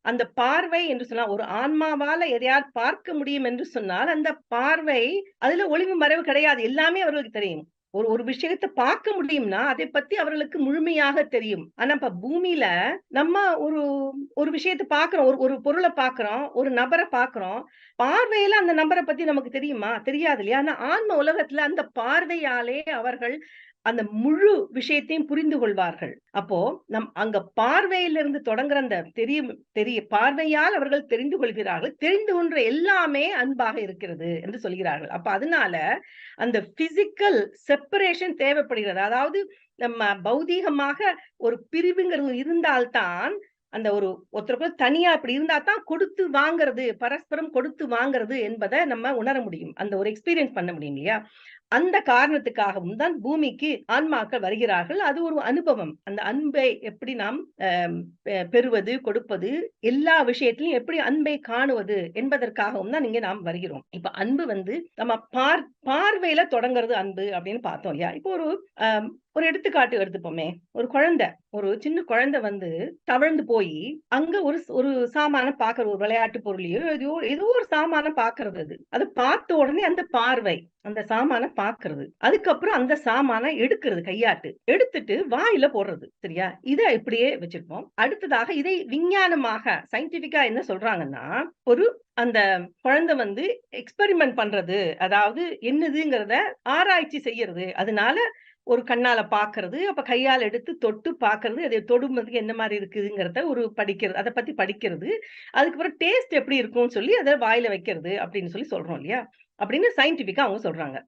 அந்த பார்வை என்று சொன்னா, ஒரு ஆன்மாவால எதையாவது பார்க்க முடியும் என்று சொன்னால், அந்த பார்வை அதுல ஒளிவு மறைவு கிடையாது. எல்லாமே அவர்களுக்கு தெரியும். ஒரு ஒரு விஷயத்த பார்க்க முடியும்னா, அதைப் பத்தி அவர்களுக்கு முழுமையாக தெரியும். ஆனா இப்ப பூமியில நம்ம ஒரு ஒரு விஷயத்த பார்க்கிறோம். ஒரு ஒரு பொருள பார்க்கிறோம். ஒரு நபர பார்க்கிறோம். பார்வையில அந்த நபர பத்தி நமக்கு தெரியுமா? தெரியாது இல்லையா? ஆனா ஆன்ம உலகத்துல அந்த பார்வையாலே அவர்கள் அந்த முழு விஷயத்தையும் புரிந்து கொள்வார்கள். அப்போ அங்க பார்வையிலிருந்து தொடங்குற அந்த பார்வையால் அவர்கள் தெரிந்து கொள்கிறார்கள். தெரிந்து கொண்ட எல்லாமே அன்பாக இருக்கிறது என்று சொல்கிறார்கள். அப்ப அதனால அந்த பிசிக்கல் செப்பரேஷன் தேவைப்படுகிறது. அதாவது நம்ம பௌதீகமாக ஒரு பிரிவுங்கிறது இருந்தால் தான், அந்த ஒருத்தருக்குள்ள தனியா அப்படி இருந்தா தான் கொடுத்து வாங்குறது, பரஸ்பரம் கொடுத்து வாங்குறது என்பத நம்ம உணர முடியும். அந்த ஒரு எக்ஸ்பீரியன்ஸ் பண்ண முடியும் இல்லையா? அந்த காரணத்துக்காகவும் தான் பூமிக்கு ஆன்மாக்கள் வருகிறார்கள். அது ஒரு அனுபவம். அந்த அன்பை எப்படி நாம் அ பெறுவது, கொடுப்பது, எல்லா விஷயத்திலும் எப்படி அன்பை காணுவது என்பதற்காகவும் தான் இங்க நாம் வருகிறோம். இப்ப அன்பு வந்து நம்ம பார்வையில தொடங்குறது அன்பு அப்படின்னு பார்த்தோம் இல்லையா? இப்போ அ ஒரு எடுத்துக்காட்டு எடுத்துப்போமே. ஒரு சின்ன குழந்தை வந்து தவழ்ந்து போயி, அங்க ஒரு சாமான பார்க்குற ஒரு விளையாட்டு பொருளையோ, எதையோ ஏதோ ஒரு சாமான பார்க்கிறது அது. அத பார்த்த உடனே அந்த பார்வை. அந்த சாமான பார்க்கிறது. அதுக்கப்புறம் அந்த சாமான எடுக்கிறது கையாட்டு. எடுத்துட்டு வாயில போடுறது. சரியா? இத இப்படியே வச்சிருப்போம். அடுத்ததாக இதை விஞ்ஞானமாக சயின்டிஃபிக்கா என்ன சொல்றாங்கன்னா, ஒரு அந்த குழந்தை வந்து எக்ஸ்பெரிமென்ட் பண்றது. அதாவது என்னதுங்கிறத ஆராய்ச்சி செய்யறது. அதனால ஒரு கண்ணால பார்க்கறது, அப்ப கையால எடுத்து தொட்டு பார்க்கறது, அதை தொடும்போது என்ன மாரி இருக்குதுங்கிறத படிக்கிறது. அத பத்தி படிக்கிறது. அதுக்கப்புறம் டேஸ்ட் எப்படி இருக்கும்னு சொல்லி அத வாயில வைக்கிறது அப்படின்னு சொல்லி சொல்றோம் இல்லையா? அப்படின்னு சயின்டிஃபிக்கா அவங்க சொல்றாங்க.